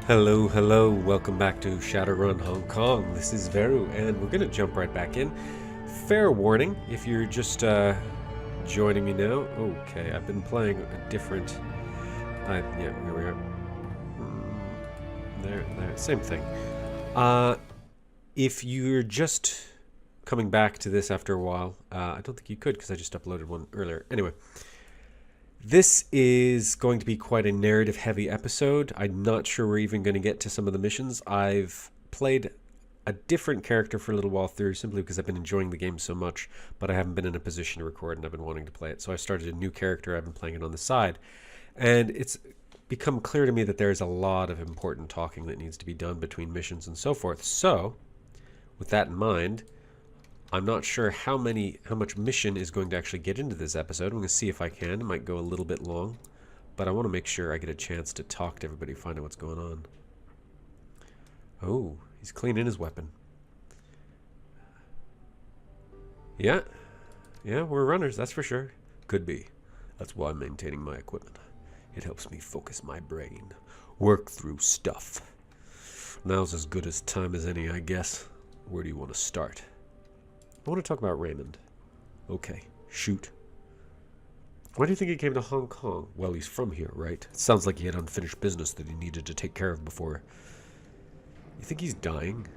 Hello, hello, welcome back to Shadowrun Hong Kong. This is Veru, and we're going to jump right back in. Fair warning, if you're just joining me now. Okay, I've been playing a different... yeah, here we are. There, same thing. If you're just coming back to this after a while, I don't think you could because I just uploaded one earlier. Anyway. This is going to be quite a narrative-heavy episode. I'm not sure we're even going to get to some of the missions. I've played a different character for a little while through simply because I've been enjoying the game so much, but I haven't been in a position to record and I've been wanting to play it. So I started a new character. I've been playing it on the side. And it's become clear to me that there's a lot of important talking that needs to be done between missions and so forth. So, with that in mind, I'm not sure how much mission is going to actually get into this episode. I'm going to see if I can. It might go a little bit long, but I want to make sure I get a chance to talk to everybody, find out what's going on. Oh, he's cleaning his weapon. Yeah, we're runners, that's for sure. Could be. That's why I'm maintaining my equipment. It helps me focus my brain, work through stuff. Now's as good a time as any, I guess. Where do you want to start? I want to talk about Raymond. Okay, shoot. Why do you think he came to Hong Kong? Well, he's from here, right? It sounds like he had unfinished business that he needed to take care of before. You think he's dying?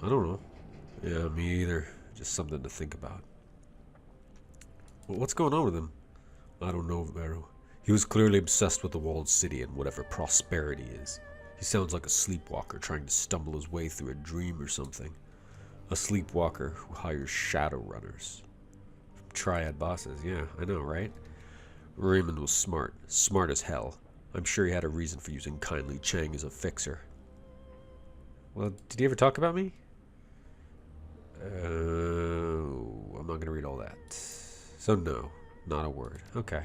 I don't know. Yeah, me either. Just something to think about. Well, what's going on with him? I don't know, Veru. He was clearly obsessed with the walled city and whatever prosperity is. He sounds like a sleepwalker trying to stumble his way through a dream or something. A sleepwalker who hires Shadowrunners. Triad bosses, yeah, I know, right? Raymond was smart. Smart as hell. I'm sure he had a reason for using Kindly Chang as a fixer. Well, did he ever talk about me? I'm not going to read all that. So no, not a word. Okay.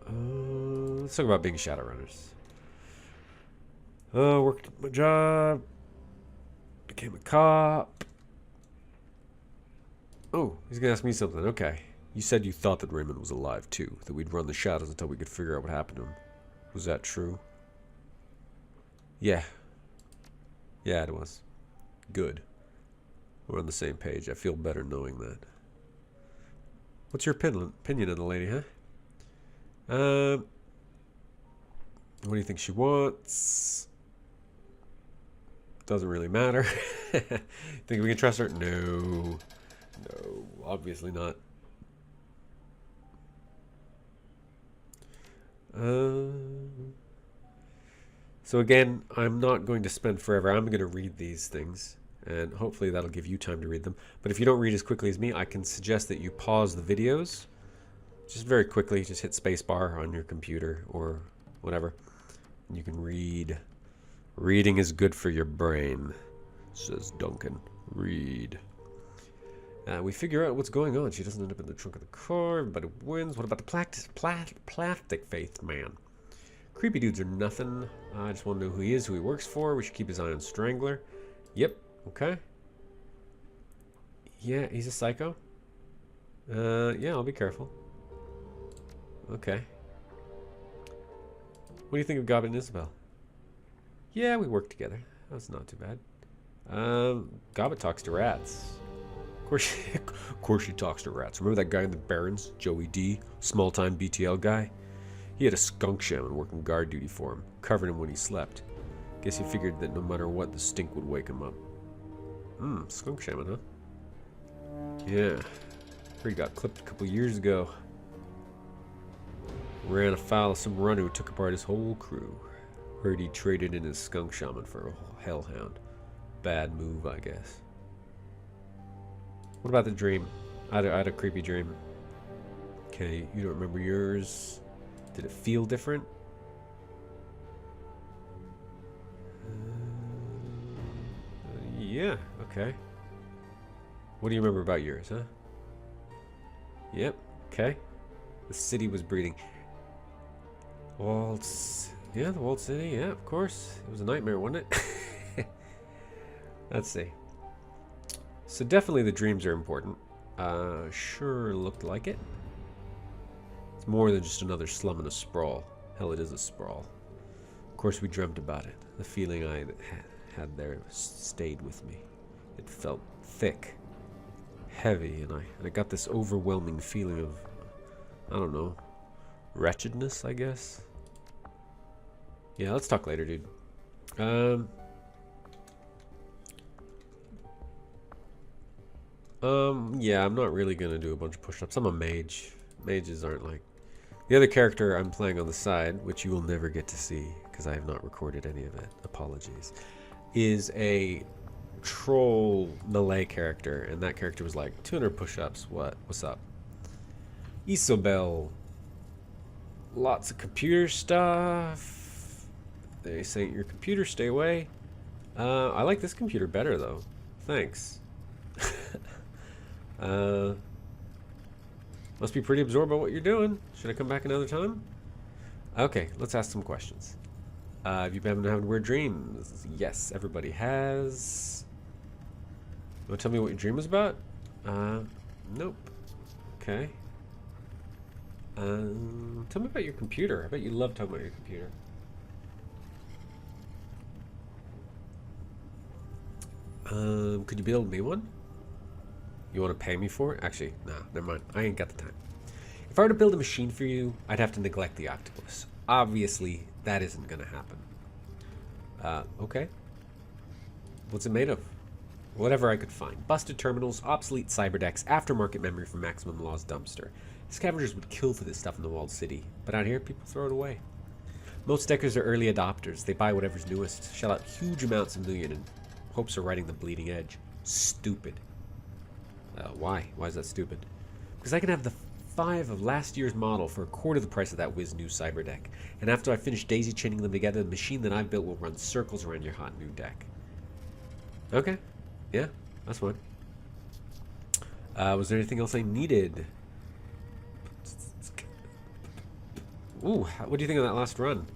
Let's talk about being Shadowrunners. Worked my job. Became a cop. Oh, he's gonna ask me something. Okay. You said you thought that Raymond was alive too, that we'd run the shadows until we could figure out what happened to him. Was that true? Yeah. Yeah, it was. Good. We're on the same page. I feel better knowing that. What's your opinion of the lady, huh? What do you think she wants? Doesn't really matter. Think we can trust her? No. No, obviously not. So again, I'm not going to spend forever. I'm going to read these things, and hopefully that'll give you time to read them. But if you don't read as quickly as me, I can suggest that you pause the videos. Just very quickly, just hit spacebar on your computer or whatever. And you can read. Reading is good for your brain, says Duncan. Read. We figure out what's going on. She doesn't end up in the trunk of the car. Everybody wins. What about the plastic-faced man? Creepy dudes are nothing. I just want to know who he is, who he works for. We should keep his eye on Strangler. Yep. Okay. Yeah, he's a psycho. Yeah, I'll be careful. Okay. What do you think of Gobbin and Isabel? Yeah, we work together. That's not too bad. Gobbet talks to rats. Of course she talks to rats. Remember that guy in the Barrens, Joey D, small-time BTL guy? He had a skunk shaman working guard duty for him, covered him when he slept. Guess he figured that no matter what, the stink would wake him up. Skunk shaman, huh? Yeah. Heard he got clipped a couple years ago. Ran afoul of some runner who took apart his whole crew. Heard he traded in his skunk shaman for a hellhound. Bad move, I guess. What about the dream? I had a creepy dream. Okay, you don't remember yours. Did it feel different? Yeah, okay. What do you remember about yours, huh? Yep, okay. The city was breathing. Waltz. Yeah, the walled city, yeah, of course. It was a nightmare, wasn't it? Let's see. So definitely the dreams are important. Sure looked like it. It's It's more than just another slum and a sprawl. Hell, it is a sprawl. Of course, we dreamt about it. The feeling I had there stayed with me. It felt thick, heavy, and I got this overwhelming feeling of, I don't know, wretchedness, I guess. Yeah, let's talk later, dude. Yeah, I'm not really gonna do a bunch of push-ups. I'm a mage. Mages aren't like... The other character I'm playing on the side, which you will never get to see, because I have not recorded any of it, apologies, is a troll melee character, and that character was like 200 push-ups. What's up? Isobel. Lots of computer stuff. They say your computer, stay away. I like this computer better though. Thanks. Must be pretty absorbed by what you're doing. Should I come back another time? Okay, let's ask some questions. Have you been having weird dreams? Yes, everybody has. You want to tell me what your dream was about? Nope. Okay. Tell me about your computer. I bet you love talking about your computer. Could you build me one? You want to pay me for it? Actually, nah, never mind. I ain't got the time. If I were to build a machine for you, I'd have to neglect the octopus. Obviously, that isn't going to happen. Okay. What's it made of? Whatever I could find. Busted terminals, obsolete cyberdecks, aftermarket memory from Maximum Law's dumpster. Scavengers would kill for this stuff in the walled city, but out here, people throw it away. Most deckers are early adopters. They buy whatever's newest, shell out huge amounts of million in hopes of riding the bleeding edge. Stupid. Why? Why is that stupid? Because I can have the 5 of last year's model for a quarter the price of that whiz new cyberdeck. And after I finish daisy chaining them together, the machine that I've built will run circles around your hot new deck. Okay. Yeah, that's fine. Was there anything else I needed? Ooh, what do you think of that last run?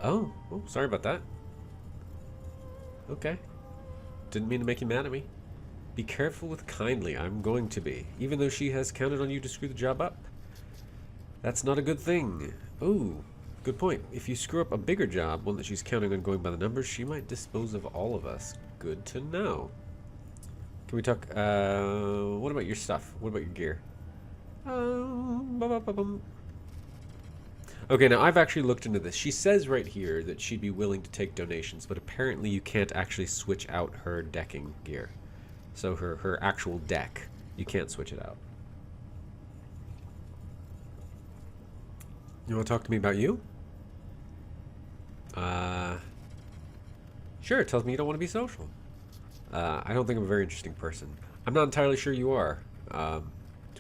Oh, sorry about that. Okay. Didn't mean to make you mad at me. Be careful with kindly. I'm going to be. Even though she has counted on you to screw the job up. That's not a good thing. Ooh, good point. If you screw up a bigger job, one that she's counting on going by the numbers, she might dispose of all of us. Good to know. Can we talk, what about your stuff? What about your gear? Okay, now I've actually looked into this. She says right here that she'd be willing to take donations, but apparently you can't actually switch out her decking gear. So her actual deck, you can't switch it out. You want to talk to me about you? Sure, it tells me you don't want to be social. I don't think I'm a very interesting person. I'm not entirely sure you are. To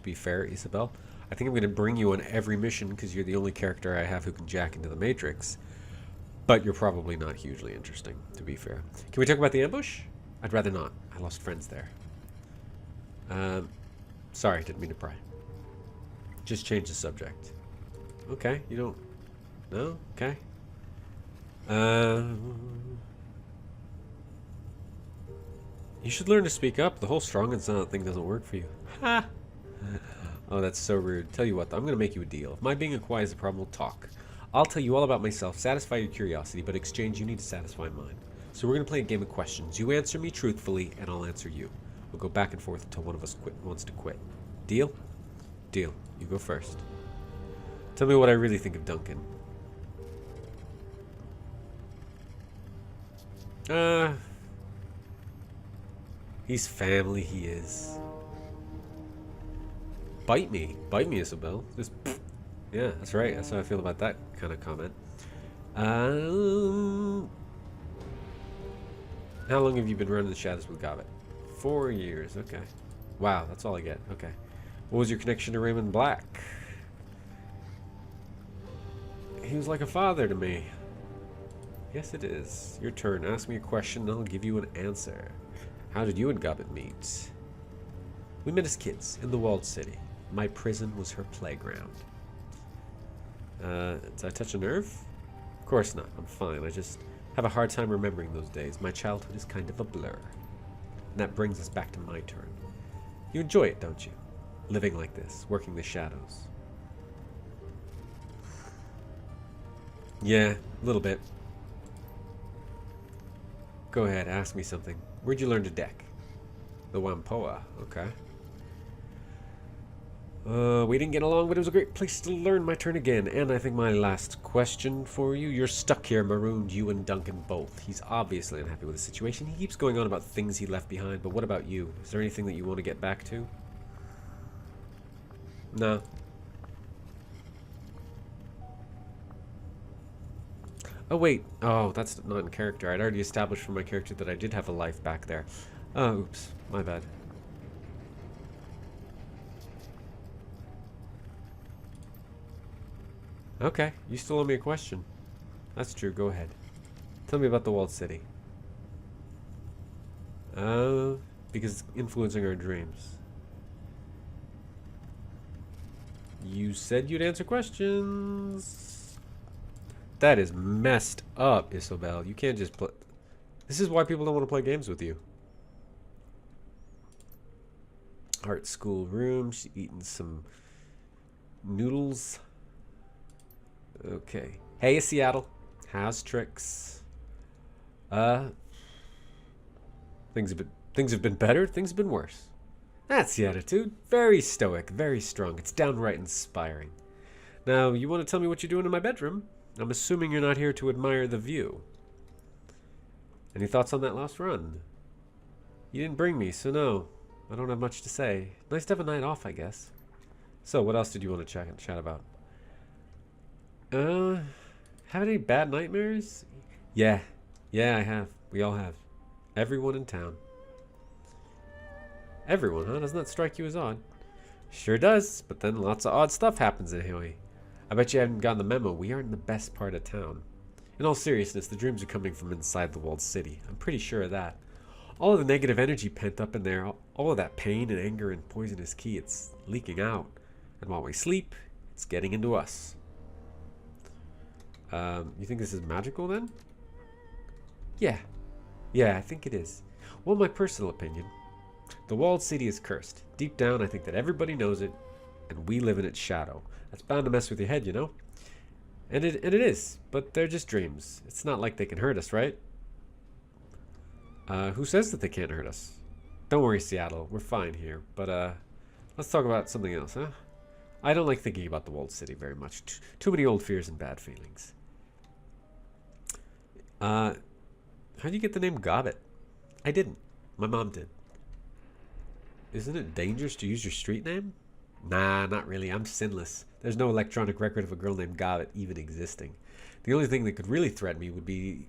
be fair, Isabel, I think I'm going to bring you on every mission because you're the only character I have who can jack into the Matrix. But you're probably not hugely interesting, to be fair. Can we talk about the ambush? I'd rather not. I lost friends there. Sorry, didn't mean to pry. Just change the subject. Okay, you don't... No? Okay. You should learn to speak up. The whole strong and silent thing doesn't work for you. Ha! Oh, that's so rude. Tell you what, though, I'm going to make you a deal. If my being quiet is a problem, we'll talk. I'll tell you all about myself, satisfy your curiosity, but in exchange, you need to satisfy mine. So we're going to play a game of questions. You answer me truthfully, and I'll answer you. We'll go back and forth until one of us wants to quit. Deal? Deal. You go first. Tell me what I really think of Duncan. He's family, he is. Bite me, Isabel. Just, yeah, that's right. That's how I feel about that kind of comment. How long have you been running the Shadows with Gobbet? 4 years, okay. Wow, that's all I get, okay. What was your connection to Raymond Black? He was like a father to me. Yes, it is. Your turn. Ask me a question and I'll give you an answer. How did you and Gobbet meet? We met as kids in the walled city. My prison was her playground. Did I touch a nerve? Of course not. I'm fine. I just have a hard time remembering those days. My childhood is kind of a blur. And that brings us back to my turn. You enjoy it, don't you? Living like this, working the shadows. Yeah, a little bit. Go ahead, ask me something. Where'd you learn to deck? The Wampoa, okay. We didn't get along, but it was a great place to learn. My turn again. And I think my last question for you. You're stuck here, marooned, you and Duncan both. He's obviously unhappy with the situation. He keeps going on about things he left behind, but what about you? Is there anything that you want to get back to? No. Oh, wait. Oh, that's not in character. I'd already established for my character that I did have a life back there. Oh, oops. My bad. Okay, you still owe me a question. That's true, go ahead. Tell me about the walled city. Because it's influencing our dreams. You said you'd answer questions. That is messed up, Isobel. You can't just play. This is why people don't want to play games with you. Art school room. She's eating some noodles. Okay. Hey, Seattle. How's tricks? Things have been better. Things have been worse. That's the attitude. Very stoic, very strong. It's downright inspiring. Now, you want to tell me what you're doing in my bedroom? I'm assuming you're not here to admire the view. Any thoughts on that last run? You didn't bring me, so no. I don't have much to say. Nice to have a night off, I guess. So, what else did you want to chat about? Have any bad nightmares? Yeah, I have. We all have. Everyone in town. Everyone, huh? Doesn't that strike you as odd? Sure does, but then lots of odd stuff happens in Huey. I bet you haven't gotten the memo. We aren't in the best part of town. In all seriousness, the dreams are coming from inside the walled city. I'm pretty sure of that. All of the negative energy pent up in there, all of that pain and anger and poisonous key, it's leaking out. And while we sleep, it's getting into us. You think this is magical then? Yeah, I think it is. Well, my personal opinion. The walled city is cursed. Deep down, I think that everybody knows it, and we live in its shadow. That's bound to mess with your head, you know? And it is, but they're just dreams. It's not like they can hurt us, right? Who says that they can't hurt us? Don't worry, Seattle. We're fine here. But, let's talk about something else, huh? I don't like thinking about the walled city very much. Too many old fears and bad feelings. How'd you get the name Gobbet? I didn't. My mom did. Isn't it dangerous to use your street name? Nah, not really. I'm sinless. There's no electronic record of a girl named Gobbet even existing. The only thing that could really threaten me would be,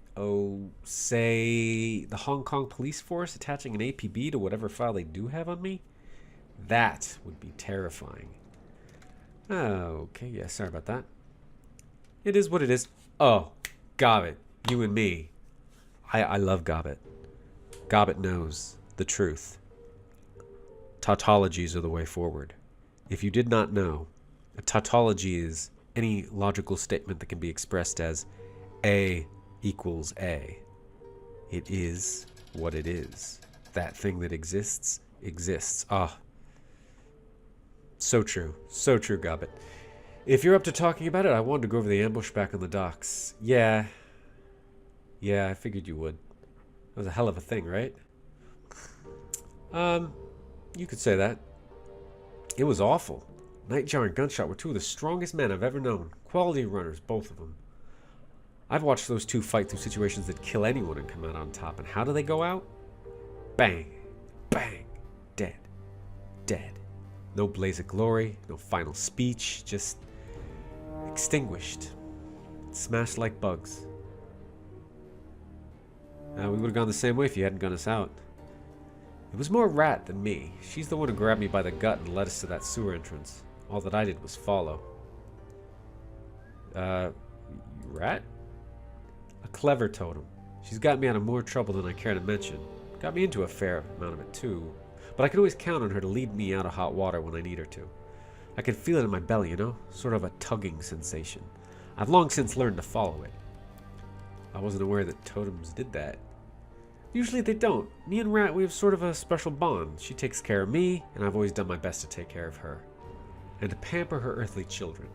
say, the Hong Kong police force attaching an APB to whatever file they do have on me. That would be terrifying. Okay, yeah, sorry about that. It is what it is. Oh, Gobbet, you and me. I love Gobbet. Gobbet knows the truth. Tautologies are the way forward. If you did not know, a tautology is any logical statement that can be expressed as A equals A. It is what it is. That thing that exists, exists. Ah. So true. So true, Gobbet. If you're up to talking about it, I wanted to go over the ambush back on the docks. Yeah, I figured you would. That was a hell of a thing, right? You could say that. It was awful. Nightjar and Gunshot were two of the strongest men I've ever known. Quality runners, both of them. I've watched those two fight through situations that kill anyone and come out on top. And how do they go out? Bang. Bang. Dead. Dead. No blaze of glory, no final speech, just extinguished. Smashed like bugs. We would have gone the same way if you hadn't gunned us out. It was more Rat than me. She's the one who grabbed me by the gut and led us to that sewer entrance. All that I did was follow. Rat? A clever totem. She's got me out of more trouble than I care to mention. Got me into a fair amount of it too. But I can always count on her to lead me out of hot water when I need her to. I can feel it in my belly, you know? Sort of a tugging sensation. I've long since learned to follow it. I wasn't aware that totems did that. Usually they don't. Me and Rat, we have sort of a special bond. She takes care of me, and I've always done my best to take care of her. And to pamper her earthly children,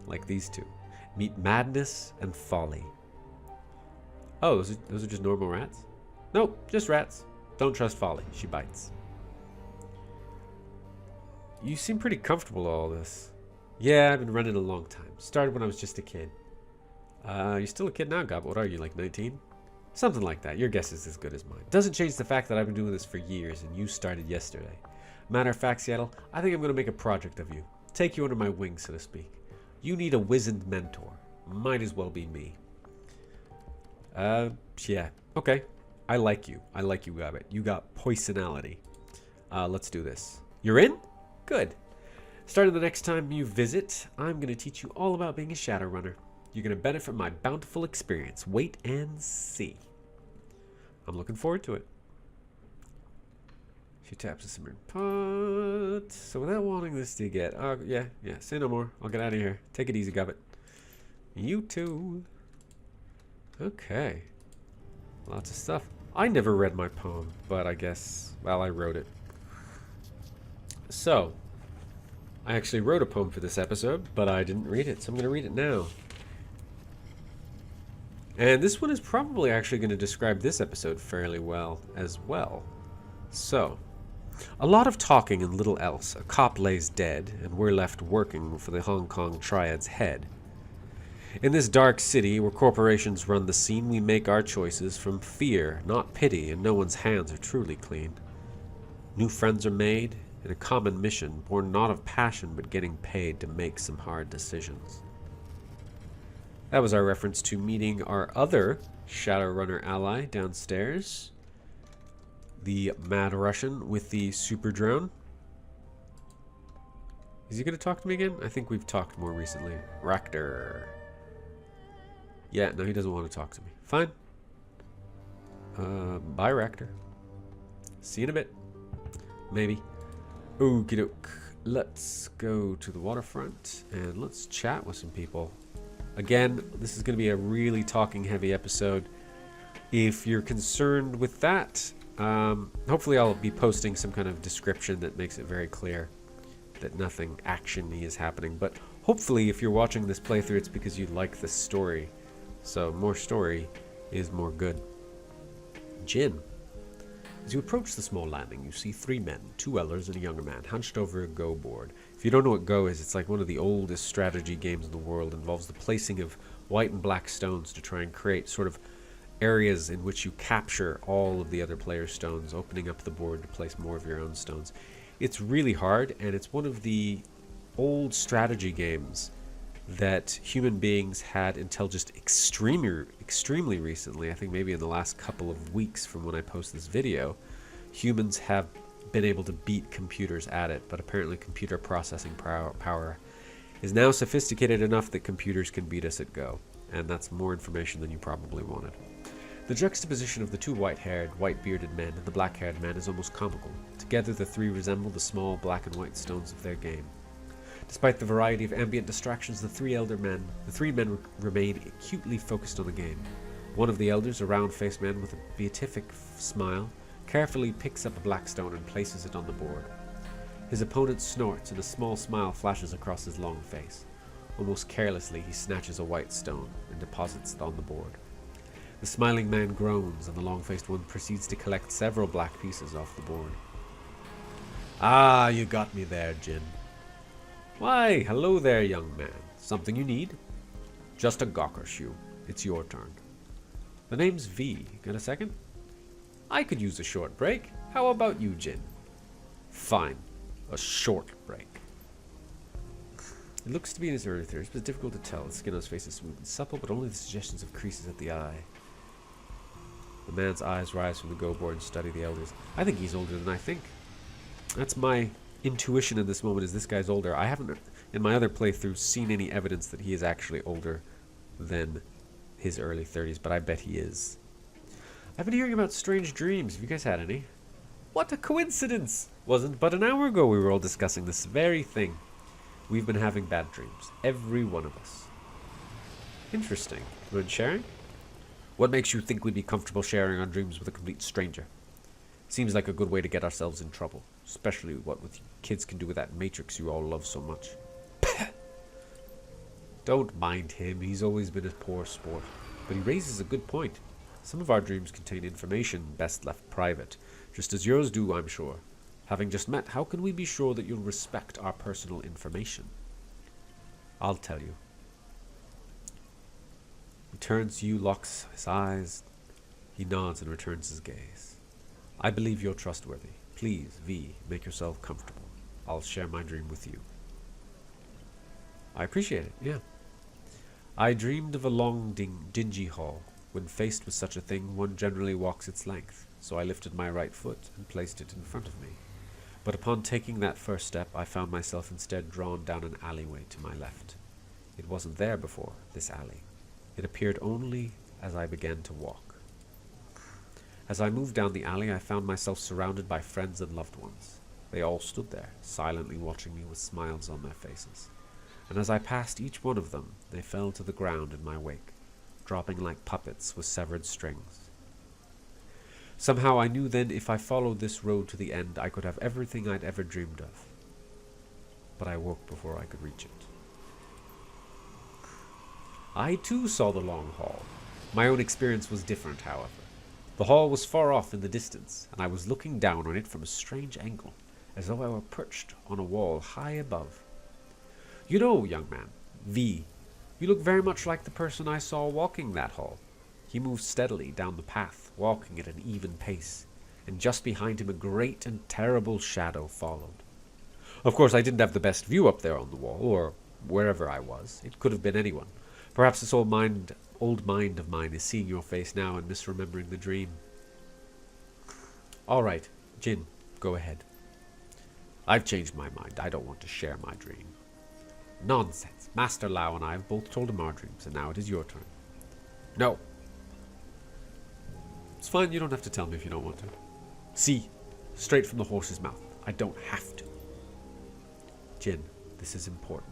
like these two. Meet madness and folly. Oh, those are just normal rats? Nope, just rats. Don't trust folly. She bites. You seem pretty comfortable with all this. Yeah, I've been running a long time. Started when I was just a kid. You're still a kid now, Gob. What are you, like 19? Something like that. Your guess is as good as mine. Doesn't change the fact that I've been doing this for years and you started yesterday. Matter of fact, Seattle, I think I'm going to make a project of you. Take you under my wing, so to speak. You need a wizened mentor. Might as well be me. Yeah. Okay. I like you. I like you, Gobbit. You got poisonality. Let's do this. You're in? Good. Starting the next time you visit, I'm going to teach you all about being a Shadowrunner. You're going to benefit from my bountiful experience. Wait and see. I'm looking forward to it. She taps the simmering pot. So without wanting this to get... yeah. Say no more. I'll get out of here. Take it easy, Gobbit. You too. Okay. Lots of stuff. I never read my poem, but I guess... well, I wrote it. So... I actually wrote a poem for this episode, but I didn't read it, so I'm going to read it now. And this one is probably actually going to describe this episode fairly well as well. So, a lot of talking and little else. A cop lays dead, and we're left working for the Hong Kong Triad's head. In this dark city where corporations run the scene, we make our choices from fear, not pity, and no one's hands are truly clean. New friends are made, in a common mission, born not of passion but getting paid to make some hard decisions. That was our reference to meeting our other Shadowrunner ally downstairs. The Mad Russian with the super drone. Is he going to talk to me again? I think we've talked more recently. Ractor. Yeah, no, he doesn't want to talk to me. Fine. Bye, Ractor. See you in a bit. Maybe. Okie doke. Let's go to the waterfront and let's chat with some people. Again, this is going to be a really talking heavy episode. If you're concerned with that, hopefully I'll be posting some kind of description that makes it very clear that nothing action-y is happening. But hopefully if you're watching this playthrough, it's because you like the story. So more story is more good. Jin. As you approach the small landing, you see 3 men, 2 elders and a younger man, hunched over a Go board. If you don't know what Go is, it's like one of the oldest strategy games in the world. It involves the placing of white and black stones to try and create sort of areas in which you capture all of the other players' stones, opening up the board to place more of your own stones. It's really hard, and it's one of the old strategy games that human beings had until just extremely recently. I think maybe in the last couple of weeks from when I post this video, humans have been able to beat computers at it, but apparently computer processing power is now sophisticated enough that computers can beat us at Go, and that's more information than you probably wanted. The juxtaposition of the 2 white-haired, white-bearded men and the black-haired man is almost comical. Together the 3 resemble the small black and white stones of their game. Despite the variety of ambient distractions, the 3 men remain acutely focused on the game. One of the elders, a round-faced man with a beatific smile, carefully picks up a black stone and places it on the board. His opponent snorts and a small smile flashes across his long face. Almost carelessly, he snatches a white stone and deposits it on the board. The smiling man groans and the long-faced one proceeds to collect several black pieces off the board. Ah, you got me there, Jin. Why, hello there, young man. Something you need? Just a gawker shoe. It's your turn. The name's V. Got a second? I could use a short break. How about you, Jin? Fine. A short break. It looks to be in his early 30s, but it's difficult to tell. The skin on his face is smooth and supple, but only the suggestions of creases at the eye. The man's eyes rise from the go board and study the elders. I think he's older than I think. That's my intuition in this moment, is this guy's older. I haven't, in my other playthrough, seen any evidence that he is actually older than his early 30s, but I bet he is. I've been hearing about strange dreams. Have you guys had any? What a coincidence! Wasn't but an hour ago we were all discussing this very thing. We've been having bad dreams. Every one of us. Interesting. You mind sharing? What makes you think we'd be comfortable sharing our dreams with a complete stranger? Seems like a good way to get ourselves in trouble. Especially what with kids can do with that matrix you all love so much. Don't mind him, he's always been a poor sport. But he raises a good point. Some of our dreams contain information best left private, just as yours do, I'm sure. Having just met, how can we be sure that you'll respect our personal information? I'll tell you. He turns to you, locks his eyes. He nods and returns his gaze. I believe you're trustworthy. Please, V, make yourself comfortable. I'll share my dream with you. I appreciate it, yeah. I dreamed of a long, dingy hall. When faced with such a thing, one generally walks its length, so I lifted my right foot and placed it in front of me. But upon taking that first step, I found myself instead drawn down an alleyway to my left. It wasn't there before, this alley. It appeared only as I began to walk. As I moved down the alley, I found myself surrounded by friends and loved ones. They all stood there, silently watching me with smiles on their faces. And as I passed each one of them, they fell to the ground in my wake, dropping like puppets with severed strings. Somehow I knew then if I followed this road to the end, I could have everything I'd ever dreamed of. But I woke before I could reach it. I too saw the long hall. My own experience was different, however. The hall was far off in the distance, and I was looking down on it from a strange angle, as though I were perched on a wall high above. You know, young man, V, you look very much like the person I saw walking that hall. He moved steadily down the path, walking at an even pace, and just behind him a great and terrible shadow followed. Of course, I didn't have the best view up there on the wall, or wherever I was. It could have been anyone. Perhaps this old mind of mine is seeing your face now and misremembering the dream. All right, Jin, go ahead. I've changed my mind. I don't want to share my dream. Nonsense. Master Lau and I have both told him our dreams, and now it is your turn. No. It's fine, you don't have to tell me if you don't want to. See, straight from the horse's mouth. I don't have to. Jin, this is important.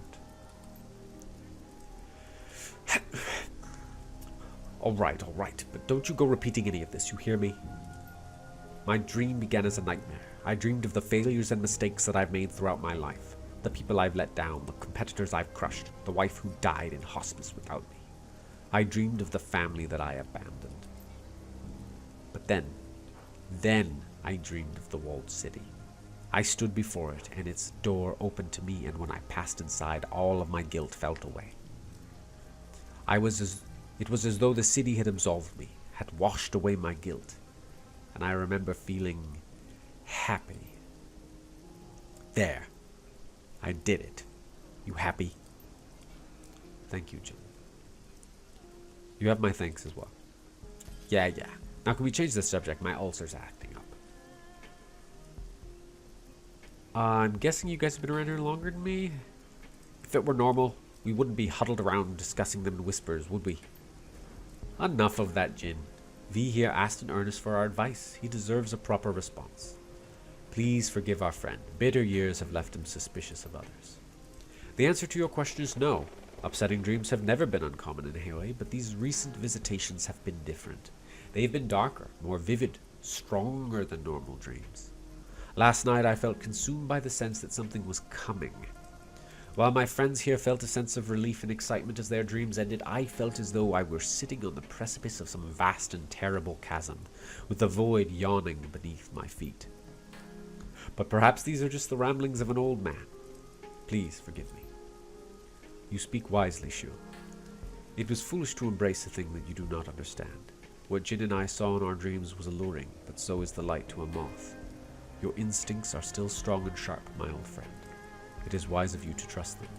All right, but don't you go repeating any of this, you hear me? My dream began as a nightmare. I dreamed of the failures and mistakes that I've made throughout my life. The people I've let down, the competitors I've crushed, the wife who died in hospice without me. I dreamed of the family that I abandoned. But then I dreamed of the walled city. I stood before it, and its door opened to me, and when I passed inside, all of my guilt felt away. It was as though the city had absolved me, had washed away my guilt, and I remember feeling happy. There. I did it. You happy? Thank you, Jin. You have my thanks as well. Yeah. Now can we change the subject? My ulcer's acting up. I'm guessing you guys have been around here longer than me? If it were normal, we wouldn't be huddled around discussing them in whispers, would we? Enough of that, Jin. V here asked in earnest for our advice. He deserves a proper response. Please forgive our friend. Bitter years have left him suspicious of others. The answer to your question is no. Upsetting dreams have never been uncommon in Hawaii, but these recent visitations have been different. They have been darker, more vivid, stronger than normal dreams. Last night I felt consumed by the sense that something was coming. While my friends here felt a sense of relief and excitement as their dreams ended, I felt as though I were sitting on the precipice of some vast and terrible chasm, with the void yawning beneath my feet. But perhaps these are just the ramblings of an old man. Please forgive me. You speak wisely, Shu. It was foolish to embrace a thing that you do not understand. What Jin and I saw in our dreams was alluring, but so is the light to a moth. Your instincts are still strong and sharp, my old friend. It is wise of you to trust them.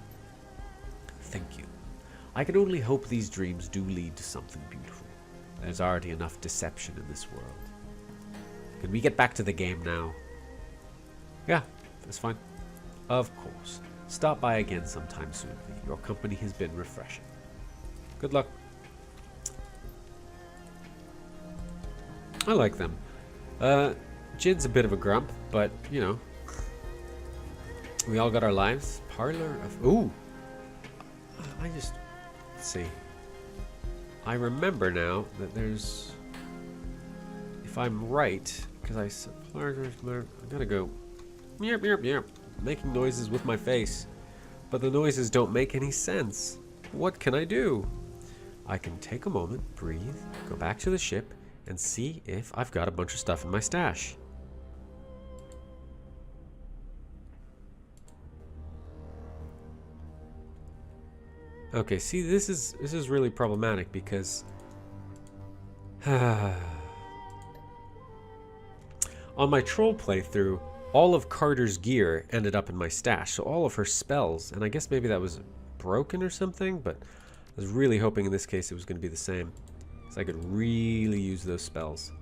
Thank you. I can only hope these dreams do lead to something beautiful. There's already enough deception in this world. Can we get back to the game now? Yeah, that's fine. Of course. Stop by again sometime soon, V. Your company has been refreshing. Good luck. I like them. Jin's a bit of a grump, but, you know. We all got our lives. Parlor of... Ooh! Let's see. I remember now that there's... If I'm right, because I gotta go... Yep. Making noises with my face. But the noises don't make any sense. What can I do? I can take a moment, breathe, go back to the ship, and see if I've got a bunch of stuff in my stash. Okay, see, this is really problematic because on my troll playthrough, all of Carter's gear ended up in my stash, so all of her spells, and I guess maybe that was broken or something, but I was really hoping in this case it was going to be the same, so I could really use those spells.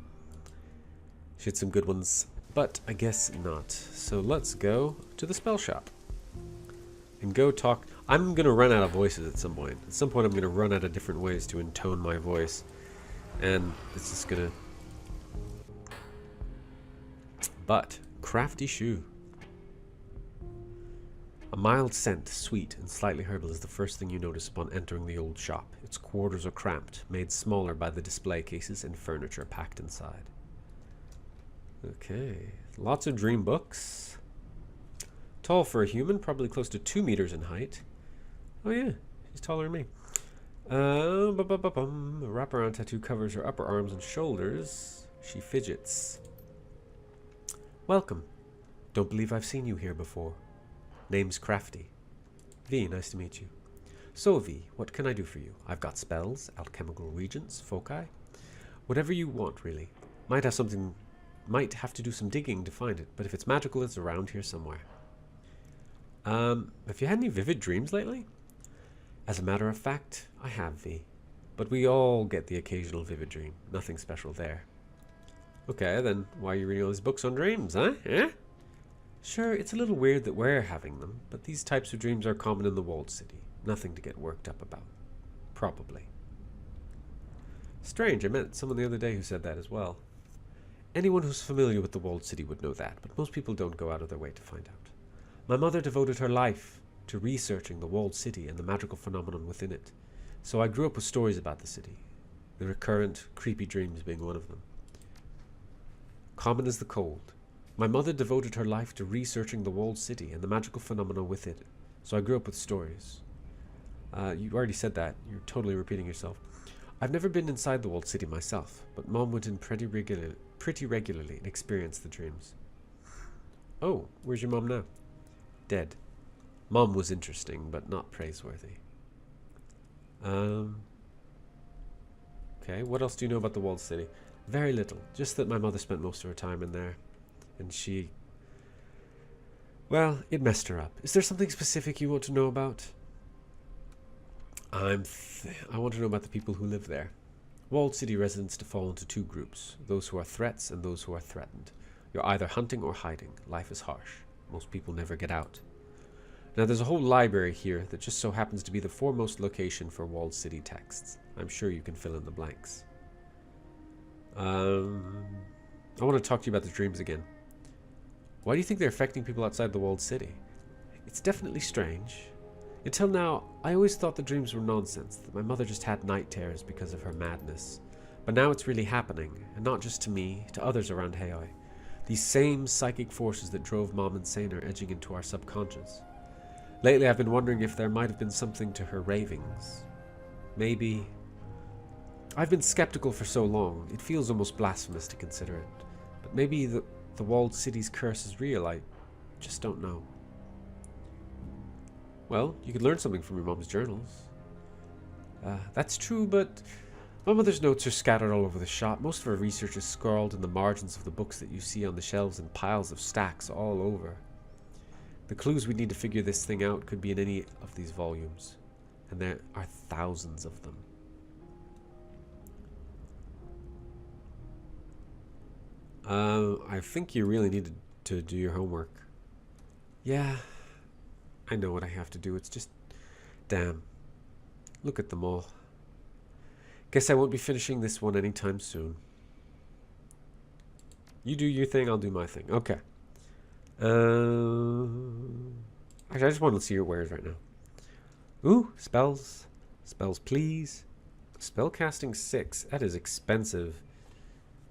She had some good ones, but I guess not. So let's go to the spell shop and go talk. I'm going to run out of voices at some point. At some point I'm going to run out of different ways to intone my voice, and it's just going to... But, crafty shoe. A mild scent, sweet and slightly herbal, is the first thing you notice upon entering the old shop. Its quarters are cramped, made smaller by the display cases and furniture packed inside. Okay, lots of dream books. Tall for a human, probably close to 2 meters in height. Oh yeah, she's taller than me. A wraparound tattoo covers her upper arms and shoulders. She fidgets. Welcome. Don't believe I've seen you here before. Name's Crafty. V, nice to meet you. So V, what can I do for you? I've got spells, alchemical regents, foci. Whatever you want, really. Might have to do some digging to find it, but if it's magical, it's around here somewhere. Have you had any vivid dreams lately? As a matter of fact, I have, V. But we all get the occasional vivid dream. Nothing special there. Okay, then why are you reading all these books on dreams, huh? Eh? Sure, it's a little weird that we're having them, but these types of dreams are common in the walled city. Nothing to get worked up about. Probably. Strange, I met someone the other day who said that as well. Anyone who's familiar with the walled city would know that, but most people don't go out of their way to find out. My mother devoted her life to researching the walled city and the magical phenomenon within it, so I grew up with stories about the city, the recurrent, creepy dreams being one of them. Common as the cold. My mother devoted her life to researching the walled city and the magical phenomena with it, so I grew up with stories. You already said that. You're totally repeating yourself. I've never been inside the walled city myself, but Mom went in pretty regularly and experienced the dreams. Oh, where's your mom now? Dead. Mom was interesting, but not praiseworthy. Okay, what else do you know about the walled city? Very little. Just that my mother spent most of her time in there. And she... Well, it messed her up. Is there something specific you want to know about? I want to know about the people who live there. Walled city residents fall into two groups. Those who are threats and those who are threatened. You're either hunting or hiding. Life is harsh. Most people never get out. Now there's a whole library here that just so happens to be the foremost location for walled city texts. I'm sure you can fill in the blanks. I want to talk to you about the dreams again. Why do you think they're affecting people outside the walled city? It's definitely strange. Until now, I always thought the dreams were nonsense, that my mother just had night terrors because of her madness. But now it's really happening, and not just to me, to others around Haoi. These same psychic forces that drove Mom insane are edging into our subconscious. Lately I've been wondering if there might have been something to her ravings. Maybe... I've been skeptical for so long, it feels almost blasphemous to consider it. But maybe the walled city's curse is real, I just don't know. Well, you could learn something from your mom's journals. That's true, but my mother's notes are scattered all over the shop. Most of her research is scrawled in the margins of the books that you see on the shelves in piles of stacks all over. The clues we need to figure this thing out could be in any of these volumes, and there are thousands of them. I think you really need to do your homework. Yeah, I know what I have to do. It's just, damn. Look at them all. Guess I won't be finishing this one anytime soon. You do your thing, I'll do my thing. Okay. Actually, I just want to see your wares right now. Ooh, spells. Spells, please. Spellcasting 6. That is expensive.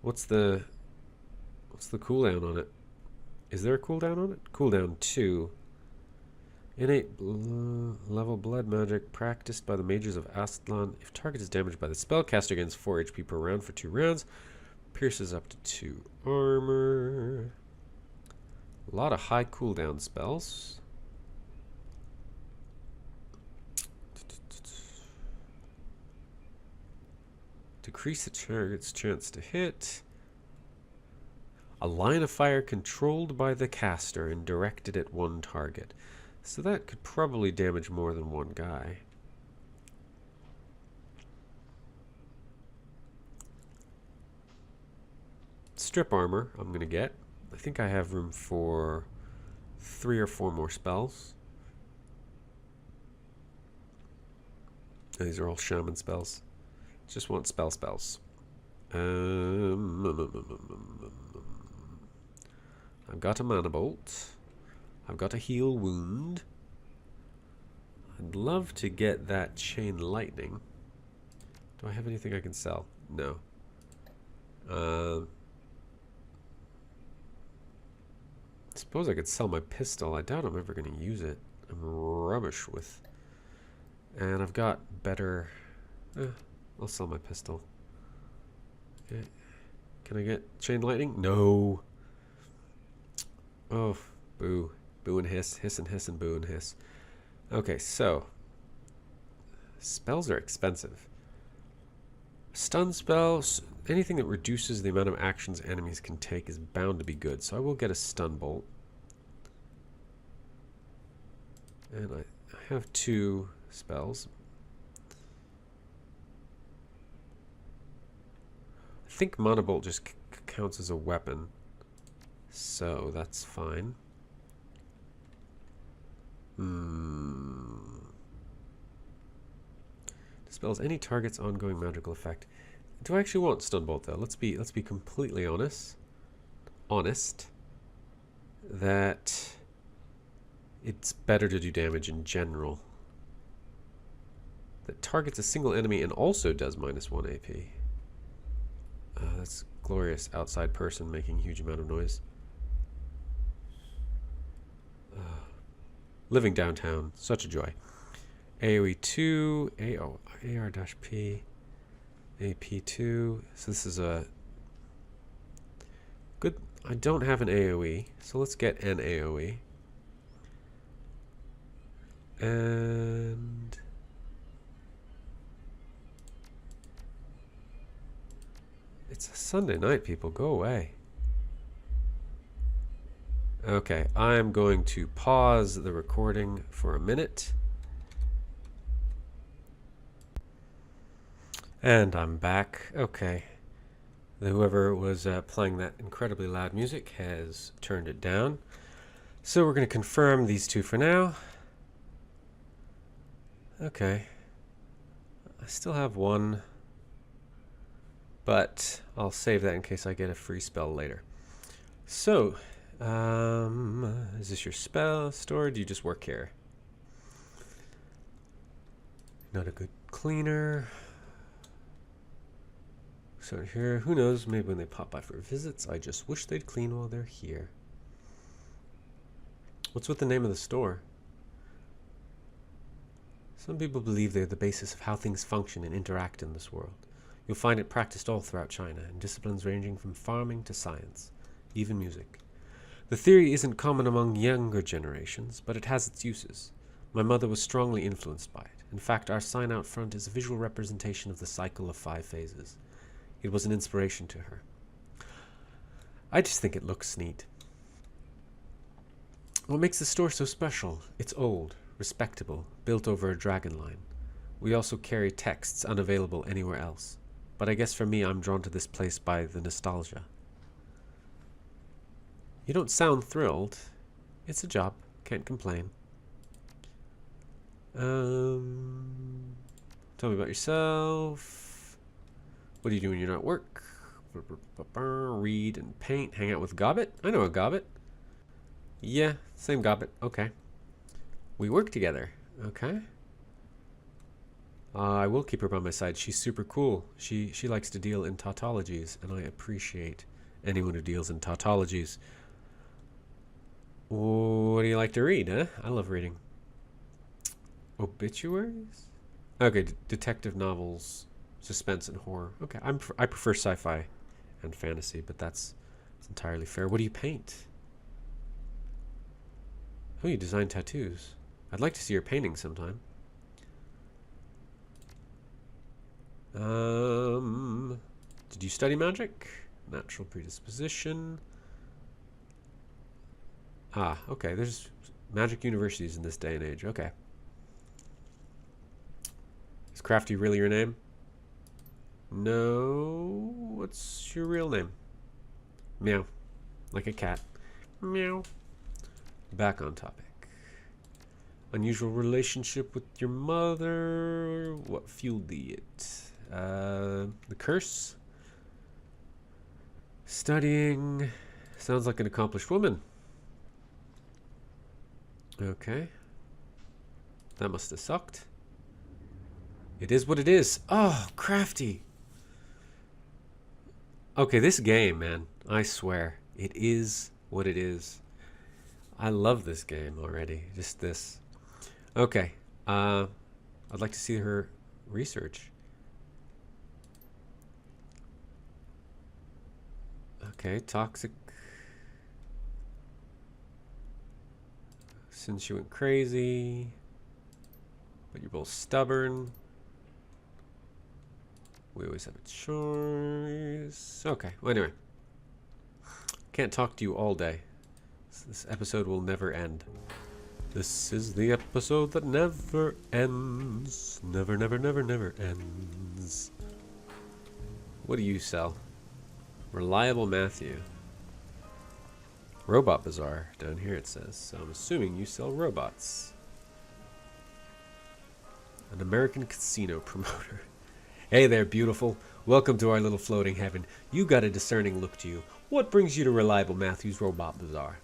What's the cooldown on it? Is there a cooldown on it? Cooldown 2. Innate level blood magic practiced by the mages of Aztlan. If target is damaged by the spellcaster, gains 4 HP per round for 2 rounds. Pierces up to 2 armor. A lot of high cooldown spells. Decrease the target's chance to hit. A line of fire controlled by the caster and directed at one target. So that could probably damage more than one guy. Strip armor I'm going to get. I think I have room for 3 or 4 more spells. These are all shaman spells. Just want spells. I've got a mana bolt. I've got a heal wound. I'd love to get that chain lightning. Do I have anything I can sell? No. I suppose I could sell my pistol. I doubt I'm ever going to use it. I'm rubbish with... And I've got better... I'll sell my pistol. Okay. Can I get chain lightning? No. Oh, boo. Boo and hiss. Hiss and hiss and boo and hiss. Okay, so. Spells are expensive. Stun spells, anything that reduces the amount of actions enemies can take is bound to be good. So I will get a stun bolt. And I have 2 spells. I think Mana Bolt just counts as a weapon. So that's fine. Dispels any target's ongoing magical effect. Do I actually want Stun Bolt though? Let's be completely honest. That it's better to do damage in general. That targets a single enemy and also does -1 AP. That's glorious outside person making huge amount of noise. Living downtown, such a joy. AoE 2, AR-P, AP2. So this is a good. I don't have an AoE, so let's get an AoE. And it's a Sunday night, people. Go away. Okay, I'm going to pause the recording for a minute. And I'm back. Okay. Whoever was playing that incredibly loud music has turned it down. So we're going to confirm these 2 for now. Okay. I still have 1. But I'll save that in case I get a free spell later. So... is this your spell store? Or do you just work here? Not a good cleaner. So here, who knows? Maybe when they pop by for visits, I just wish they'd clean while they're here. What's with the name of the store? Some people believe they're the basis of how things function and interact in this world. You'll find it practiced all throughout China, in disciplines ranging from farming to science, even music. The theory isn't common among younger generations, but it has its uses. My mother was strongly influenced by it. In fact, our sign out front is a visual representation of the cycle of 5 phases. It was an inspiration to her. I just think it looks neat. What makes the store so special? It's old, respectable, built over a dragon line. We also carry texts unavailable anywhere else. But I guess for me, I'm drawn to this place by the nostalgia. You don't sound thrilled. It's a job. Can't complain. Tell me about yourself. What do you do when you're not at work? Read and paint. Hang out with Gobbet. I know a Gobbet. Yeah, same Gobbet. Okay. We work together. Okay. I will keep her by my side. She's super cool. She likes to deal in tautologies, and I appreciate anyone who deals in tautologies. What do you like to read, huh? I love reading. Obituaries? Okay, detective novels, suspense and horror. Okay, I prefer sci-fi and fantasy, but that's entirely fair. What do you paint? Oh, you design tattoos. I'd like to see your painting sometime. Did you study magic? Natural predisposition. Ah, okay. There's magic universities in this day and age. Okay. Is Crafty really your name? No. What's your real name? Meow. Like a cat. Meow. Back on topic. Unusual relationship with your mother. What fueled it? The curse. Studying. Sounds like an accomplished woman. Okay. That must have sucked. It is what it is. Oh, Crafty. Okay, this game, man. I swear. It is what it is. I love this game already. Just this. Okay. I'd like to see her research. Okay, toxic. Since she went crazy. But you're both stubborn. We always have a choice. Okay, well, anyway. Can't talk to you all day. This episode will never end. This is the episode that never ends. Never, never, never, never ends. What do you sell? Reliable Matthew. Robot Bazaar. Down here it says. So I'm assuming you sell robots. An American casino promoter. Hey there, beautiful. Welcome to our little floating heaven. You got a discerning look to you. What brings you to Reliable Matthew's Robot Bazaar?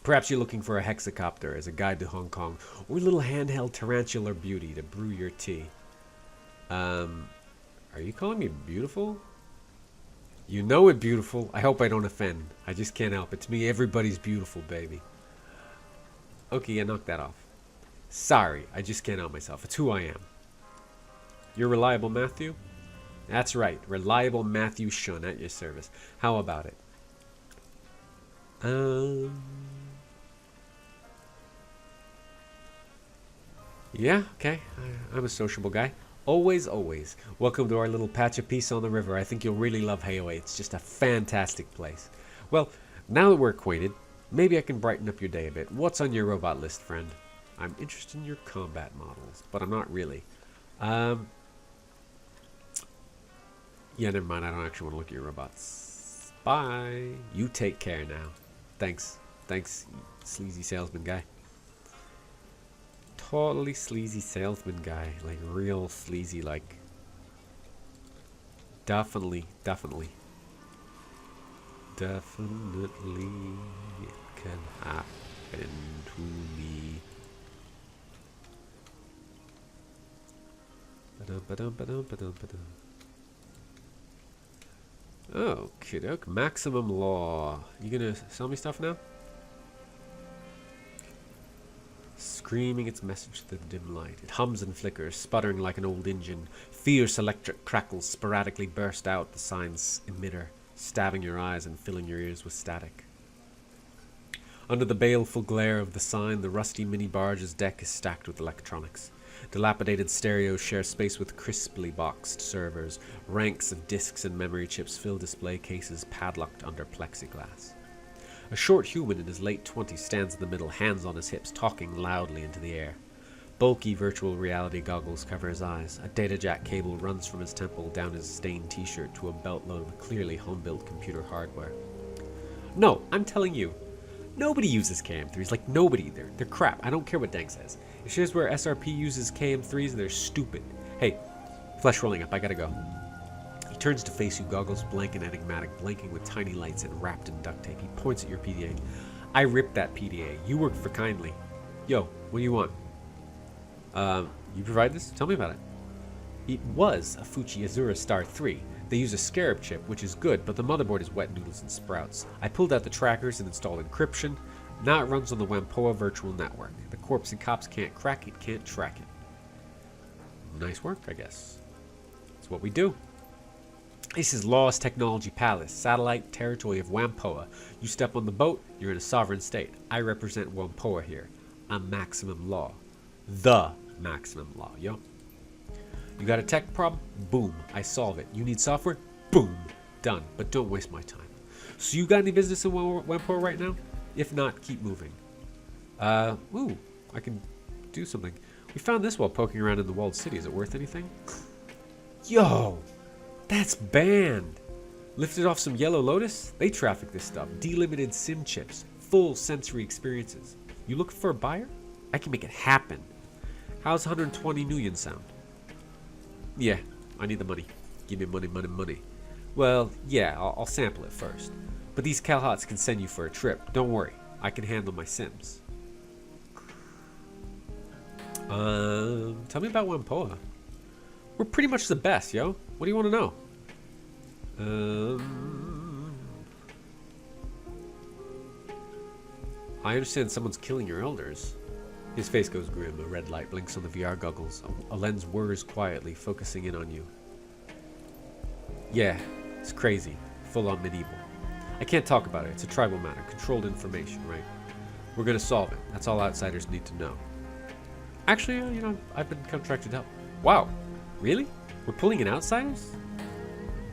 Perhaps you're looking for a hexacopter as a guide to Hong Kong, or a little handheld tarantular beauty to brew your tea. Are you calling me beautiful? You know it, beautiful. I hope I don't offend. I just can't help it. To me, everybody's beautiful, baby. Okay, yeah, knock that off. Sorry, I just can't help myself. It's who I am. You're Reliable Matthew? That's right, Reliable Matthew Shun at your service. How about it? Yeah, okay. I'm a sociable guy. Always, always. Welcome to our little patch of peace on the river. I think you'll really love Hayway. It's just a fantastic place. Well, now that we're acquainted, maybe I can brighten up your day a bit. What's on your robot list, friend? I'm interested in your combat models, but I'm not really. Yeah, never mind. I don't actually want to look at your robots. Bye. You take care now. Thanks. Thanks, sleazy salesman guy. Totally sleazy salesman guy. Like, real sleazy, like... Definitely, definitely. Definitely it can happen to me. Oh, kiddo. Maximum Law. You gonna sell me stuff now? Screaming its message through the dim light. It hums and flickers, sputtering like an old engine. Fierce electric crackles sporadically burst out the sign's emitter, stabbing your eyes and filling your ears with static. Under the baleful glare of the sign, the rusty mini-barge's deck is stacked with electronics. Dilapidated stereos share space with crisply boxed servers. Ranks of discs and memory chips fill display cases padlocked under plexiglass. A short human in his late 20s stands in the middle, hands on his hips, talking loudly into the air. Bulky virtual reality goggles cover his eyes. A data jack cable runs from his temple down his stained t-shirt to a belt load of clearly home-built computer hardware. No, I'm telling you. Nobody uses KM3s, like nobody. They're crap. I don't care what Dank says. It shares where SRP uses KM3s and they're stupid. Hey, flesh rolling up, I gotta go. He turns to face you, goggles blank and enigmatic, blinking with tiny lights and wrapped in duct tape. He points at your PDA. I ripped that PDA. You work for Kindly. Yo, what do you want? You provide this? Tell me about it. It was a Fuji Azura Star 3. They use a Scarab chip, which is good, but the motherboard is wet noodles and sprouts. I pulled out the trackers and installed encryption. Now it runs on the Whampoa virtual network. The corps and cops can't crack it, can't track it. Nice work, I guess. That's what we do. This is Law's Technology Palace, satellite territory of Whampoa. You step on the boat, you're in a sovereign state. I represent Whampoa here. I'm maximum law. The maximum law, yo. You got a tech problem? Boom, I solve it. You need software? Boom, done. But don't waste my time. So you got any business in Whampoa right now? If not, keep moving. Ooh, I can do something. We found this while poking around in the walled city. Is it worth anything? Yo, that's banned. Lifted off some Yellow Lotus? They traffic this stuff. Delimited SIM chips. Full sensory experiences. You looking for a buyer? I can make it happen. How's 120 million sound? Yeah, I need the money. Give me money, money, money. Well, yeah, I'll sample it first. But these Calhots can send you for a trip. Don't worry, I can handle my Sims. Tell me about Whampoa. We're pretty much the best, yo. What do you want to know? I understand someone's killing your elders. His face goes grim. A red light blinks on the VR goggles. A lens whirs quietly, focusing in on you. Yeah, it's crazy. Full on medieval. I can't talk about it. It's a tribal matter. Controlled information, right? We're gonna solve it. That's all outsiders need to know. Actually, you know, I've been contracted help. Wow. Really? We're pulling in outsiders?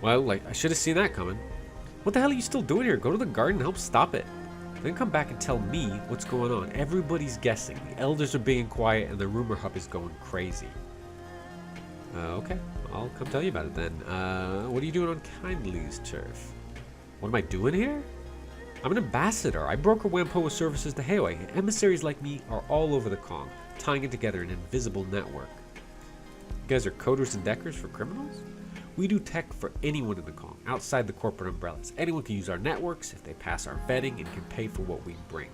Well, like, I should have seen that coming. What the hell are you still doing here? Go to the garden and help stop it. Then come back and tell me what's going on. Everybody's guessing. The elders are being quiet and the rumor hub is going crazy. Okay. I'll come tell you about it then. What are you doing on Kindly's turf? What am I doing here? I'm an ambassador. I broker Whampoa services to Hawaii. Emissaries like me are all over the Kong, tying it together in an invisible network. You guys are coders and deckers for criminals? We do tech for anyone in the Kong, outside the corporate umbrellas. Anyone can use our networks if they pass our vetting and can pay for what we bring.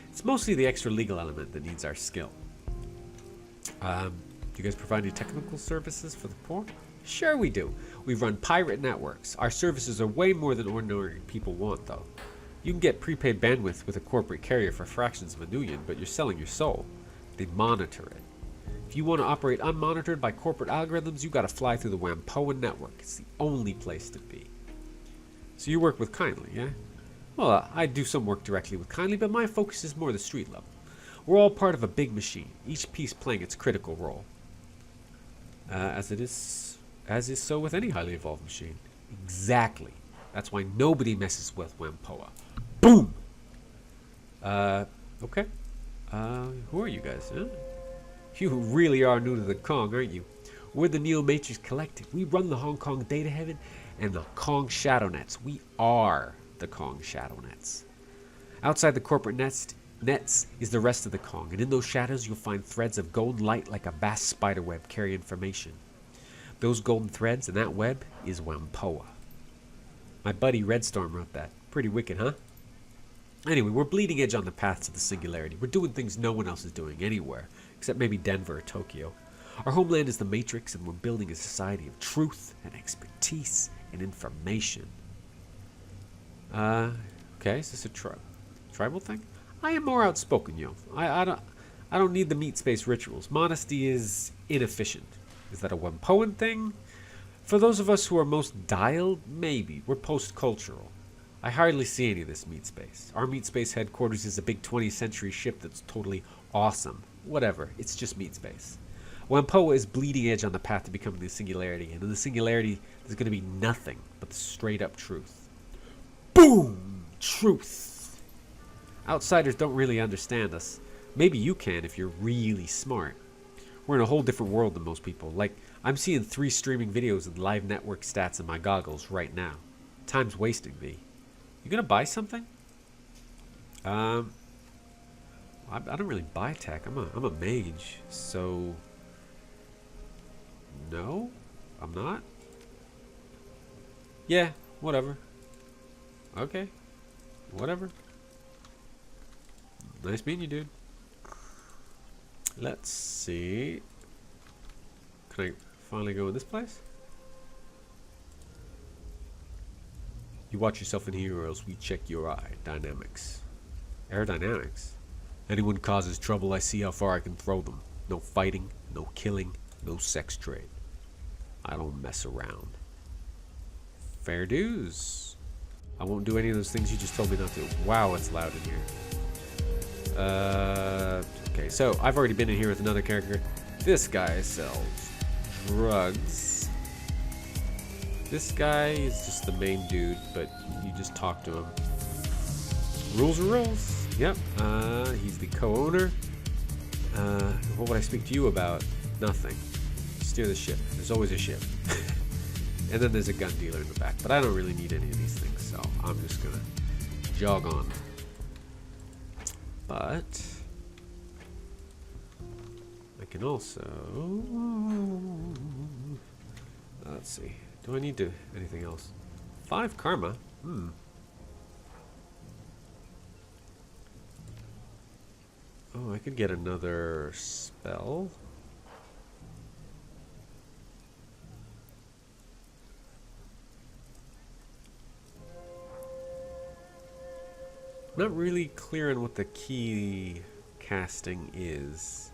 It's mostly the extra legal element that needs our skill. Do you guys provide any technical services for the poor? Sure we do. We run pirate networks. Our services are way more than ordinary people want, though. You can get prepaid bandwidth with a corporate carrier for fractions of a million, but you're selling your soul. They monitor it. If you want to operate unmonitored by corporate algorithms, you got to fly through the Whampoa network. It's the only place to be. So you work with Kindly, yeah? Well, I do some work directly with Kindly, but my focus is more the street level. We're all part of a big machine, each piece playing its critical role. As is so with any highly evolved machine. Exactly. That's why nobody messes with Whampoa. Boom! Okay. Who are you guys, huh? You really are new to the Kong, aren't you? We're the Neo Matrix Collective. We run the Hong Kong Data Heaven and the Kong Shadow Nets. We are the Kong Shadow Nets. Outside the corporate nets is the rest of the Kong, and in those shadows you'll find threads of golden light like a vast spider web carry information. Those golden threads and that web is Whampoa. My buddy Redstorm wrote that. Pretty wicked, huh? Anyway, we're bleeding edge on the path to the singularity. We're doing things no one else is doing anywhere, except maybe Denver or Tokyo. Our homeland is the Matrix, and we're building a society of truth and expertise and information. Okay, is this a tribal thing? I am more outspoken, yo. I don't need the meat space rituals. Modesty is inefficient. Is that a Whampoan thing? For those of us who are most dialed, maybe. We're post-cultural. I hardly see any of this meat space. Our meat space headquarters is a big 20th century ship that's totally awesome. Whatever, it's just meat space. Whampoa is bleeding edge on the path to becoming the singularity, and in the singularity there's going to be nothing but the straight up truth. Boom! Truth! Outsiders don't really understand us. Maybe you can if you're really smart. We're in a whole different world than most people. Like, I'm seeing 3 streaming videos and live network stats in my goggles right now. Time's wasting me. You gonna buy something? I don't really buy tech. I'm a mage, so no, I'm not. Yeah, whatever. Okay, whatever. Nice meeting you, dude. Let's see. Can I finally go in this place? You watch yourself in here or else we check your eye. Dynamics. Aerodynamics. Anyone causes trouble, I see how far I can throw them. No fighting, no killing, no sex trade. I don't mess around. Fair dues. I won't do any of those things you just told me not to. Wow, it's loud in here. Okay, so I've already been in here with another character. This guy sells drugs. This guy is just the main dude, but you just talk to him. Rules are rules. Yep. He's the co-owner. What would I speak to you about? Nothing. Steer the ship. There's always a ship. And then there's a gun dealer in the back. But I don't really need any of these things, so I'm just gonna jog on. But I can also... let's see. Do I need to anything else? 5 karma? Oh, I could get another spell. I'm not really clear on what the key casting is.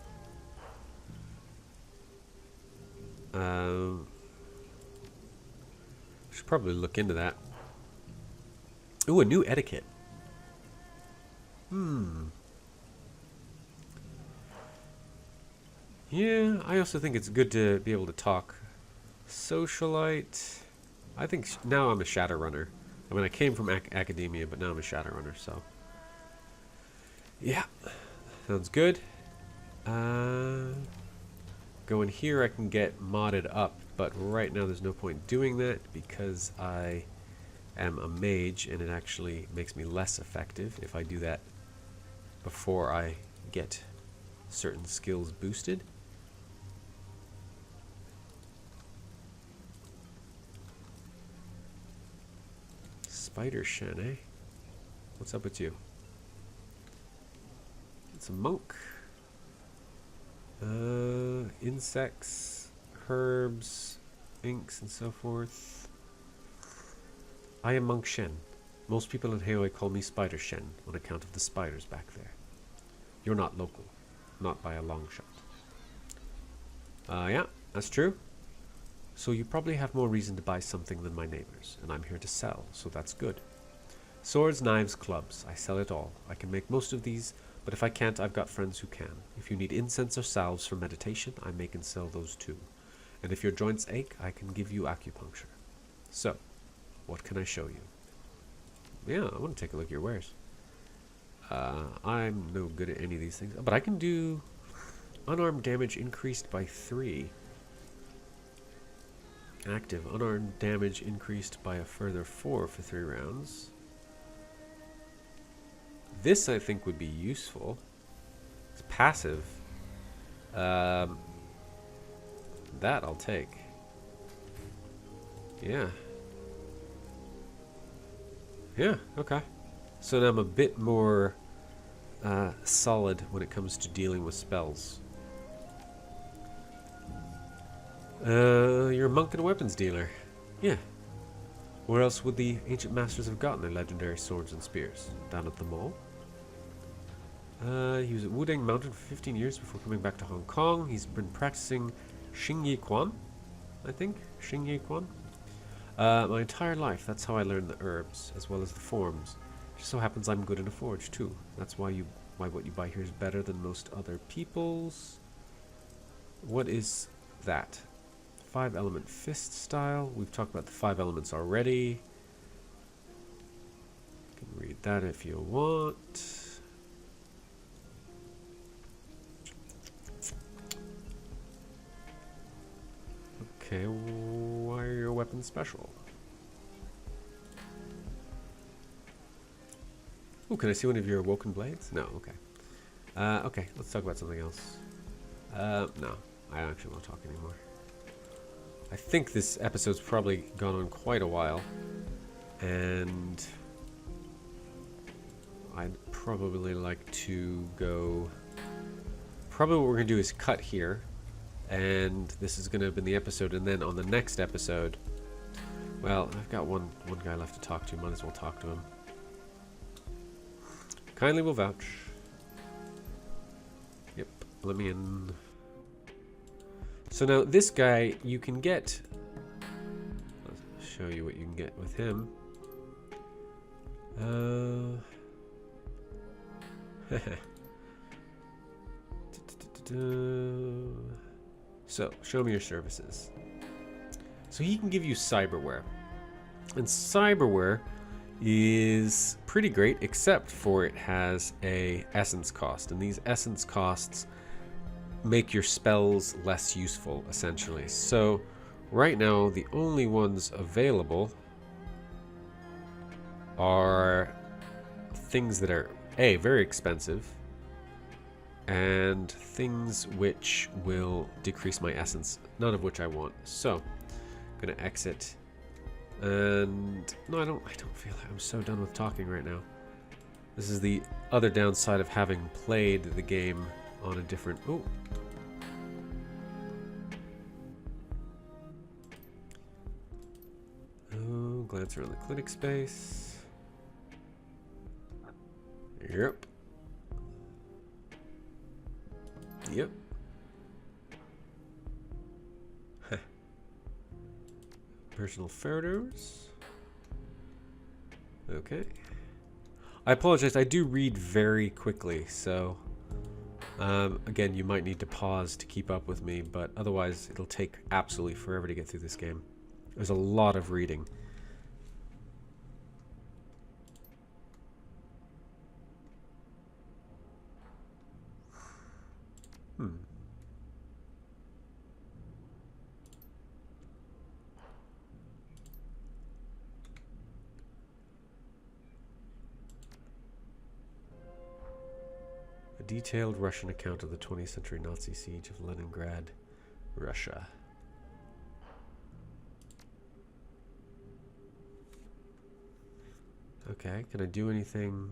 Should probably look into that. Ooh, a new etiquette. Yeah, I also think it's good to be able to talk. Socialite. I think now I'm a Shadowrunner. I mean, I came from academia, but now I'm a Shadowrunner, so. Yeah, sounds good. Go in here, I can get modded up, but right now there's no point doing that because I am a mage and it actually makes me less effective if I do that before I get certain skills boosted. Spider Shen, eh? What's up with you? It's a monk. Insects, herbs, inks, and so forth. I am Monk Shen. Most people in Haoi call me Spider Shen on account of the spiders back there. You're not local. Not by a long shot. Yeah, that's true. So you probably have more reason to buy something than my neighbors, and I'm here to sell, so that's good. Swords, knives, clubs. I sell it all. I can make most of these, but if I can't, I've got friends who can. If you need incense or salves for meditation, I make and sell those too. And if your joints ache, I can give you acupuncture. So, what can I show you? Yeah, I want to take a look at your wares. I'm no good at any of these things, but I can do unarmed damage increased by 3. Active. Unarmed damage increased by a further 4 for 3 rounds. This, I think, would be useful. It's passive. That I'll take. Yeah. Yeah, okay. So now I'm a bit more solid when it comes to dealing with spells. You're a monk and a weapons dealer. Yeah. Where else would the ancient masters have gotten their legendary swords and spears? Down at the mall? He was at Wudang Mountain for 15 years before coming back to Hong Kong. He's been practicing Xingyi Quan, I think? Xingyi Quan? My entire life, that's how I learned the herbs, as well as the forms. Just so happens I'm good in a forge, too. That's why what you buy here is better than most other people's. What is that? 5-element fist style. We've talked about the 5 elements already. You can read that if you want. Okay, why are your weapons special? Ooh, can I see one of your awoken blades? No, okay. Okay, let's talk about something else. No, I don't actually want to talk anymore. I think this episode's probably gone on quite a while, and I'd probably like to go... Probably what we're going to do is cut here, and this is going to have been the episode, and then on the next episode, well, I've got one guy left to talk to, might as well talk to him. Kindly will vouch. Yep, let me in. So now this guy, you can get... I'll show you what you can get with him. So, show me your services. So he can give you cyberware. And cyberware is pretty great, except for it has a essence cost. And these essence costs make your spells less useful, essentially. So, right now, the only ones available are things that are, A, very expensive, and things which will decrease my essence, none of which I want. So, I'm gonna exit. And no, I don't feel like I'm so done with talking right now. This is the other downside of having played the game on a different... Oh. Oh, glance around the clinic space. Yep. Yep. Personal photos. Okay. I apologize, I do read very quickly, so again, you might need to pause to keep up with me, but otherwise it'll take absolutely forever to get through this game. There's a lot of reading. A detailed Russian account of the 20th century Nazi siege of Leningrad, Russia. Okay, can I do anything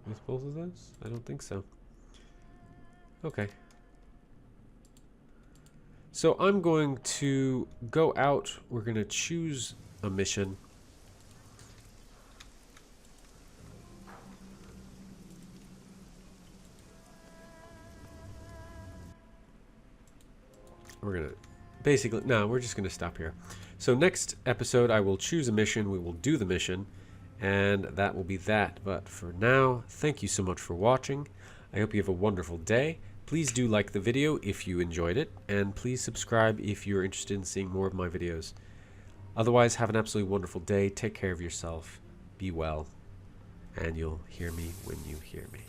with both of those? I don't think so. Okay. So I'm going to go out. We're going to choose a mission. We're going to basically, no, we're just going to stop here. So next episode, I will choose a mission. We will do the mission. And that will be that. But for now, thank you so much for watching. I hope you have a wonderful day. Please do like the video if you enjoyed it. And please subscribe if you're interested in seeing more of my videos. Otherwise, have an absolutely wonderful day. Take care of yourself. Be well. And you'll hear me when you hear me.